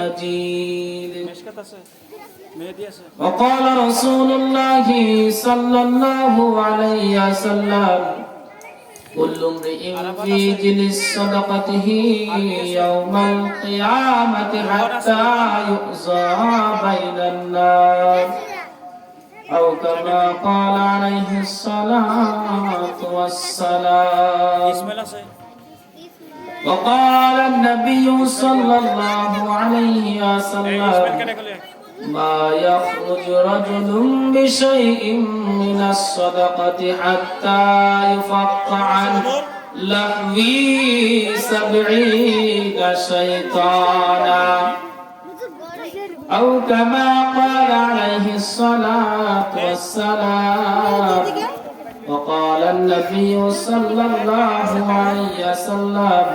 مجيد. وقال رسول الله صلى الله عليه وسلم كل امرئ في جنس صدقته يوم القيامة حتى يؤذى بين الناس أو كما قال عليه الصلاة والسلام. وقال النبي صلى الله عليه وسلم ما يخرج رجل بشيء من الصدقة حتى يفق عن لهوه 70 شيطانا أو كما قال عليه الصلاة والسلام. وقال النبي صلى الله عليه وسلم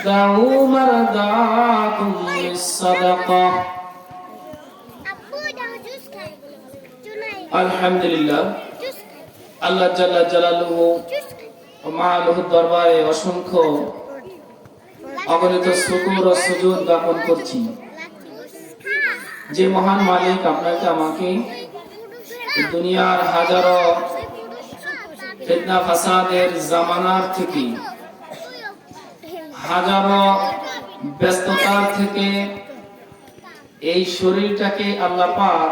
دعوا مرضاكم بالصدقة. আলহামদুলিল্লাহ, আল্লাহ জাল্লা জালালুহু ও মাআলুহুর দরবারে অসংখ্য অগণিত শুকর ও সুজুদ জ্ঞাপন করছি যে মহান মালিক আপনাকে আমাকে দুনিয়ার হাজারো ফিতনা ফাসাদের জামানার থেকে, হাজারো ব্যস্ততার থেকে এই শরীরটাকে আল্লাহ পাক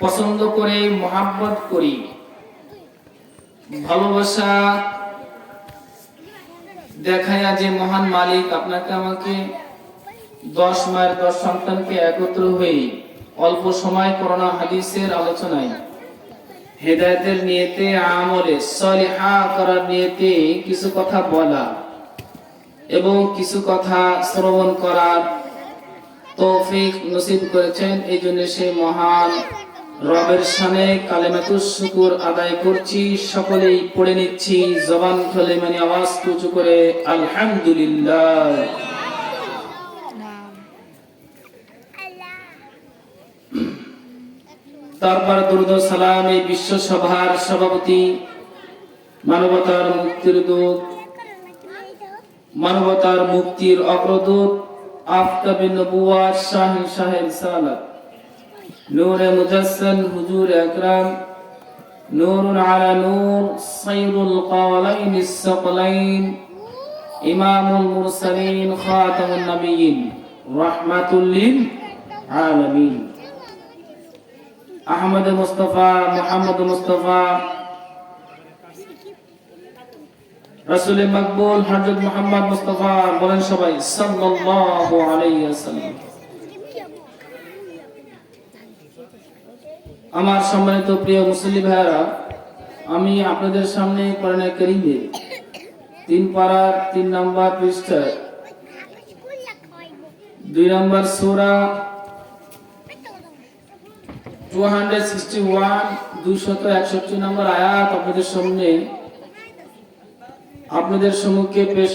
পছন্দ করে, মহাব্বত করি, ভালোবাসা দেখায়া যে মহান মালিক আপনাকে আমাকে 10 মায়ের 10 সন্তানকে একত্র হয়ে অল্প সময় করোনা হাদিসের আলোচনায় হেদায়েতের নিয়তে, আমলে সলিহা করার নিয়তে কিছু কথা বলা এবং কিছু কথা শ্রবণ করার তৌফিক নসিব করেছেন। এই জন্য সেই মহান রবের শানে কালেমাতুশ শুকর আদায় করছি। সকলেই পড়ে নিচ্ছি জবান খুলে, মানে আওয়াজ উঁচু করে আলহামদুলিল্লাহ। তারপর দুরূদ ও সালাম এই বিশ্ব সভার সভাপতি, মানবতার মুক্তির দূত, মানবতার মুক্তির অগ্রদূত, আফতাবে নবুওয়াত, শাহে শাহে রিসালাত, নূরে মুজাসসাল হুজুর আকরাম, নূরুন আলা নূর, সাইয়্যিদুল কাওলাইন ইস-সাকলাইন, ইমামুল মুরসালিন, খাতামুন নবিয়্যিন, রাহমাতুল লিল আলামিন, আহমদ মুস্তাফা, মুহাম্মদ মুস্তাফা, রাসূল মকবুল হযরত মুহাম্মদ মুস্তাফা, বলেন সবাই সাল্লাল্লাহু আলাইহি ওয়াসাল্লাম। আমার সম্মানিত প্রিয় মুসলিম ভাইরা, আমি আপনাদের সামনে কোরআনে কারীমে 3 পারার 3 নম্বর পৃষ্ঠা 2 নম্বর সূরা 261 নম্বর আয়াত আপনাদের সম্মুখে পেশ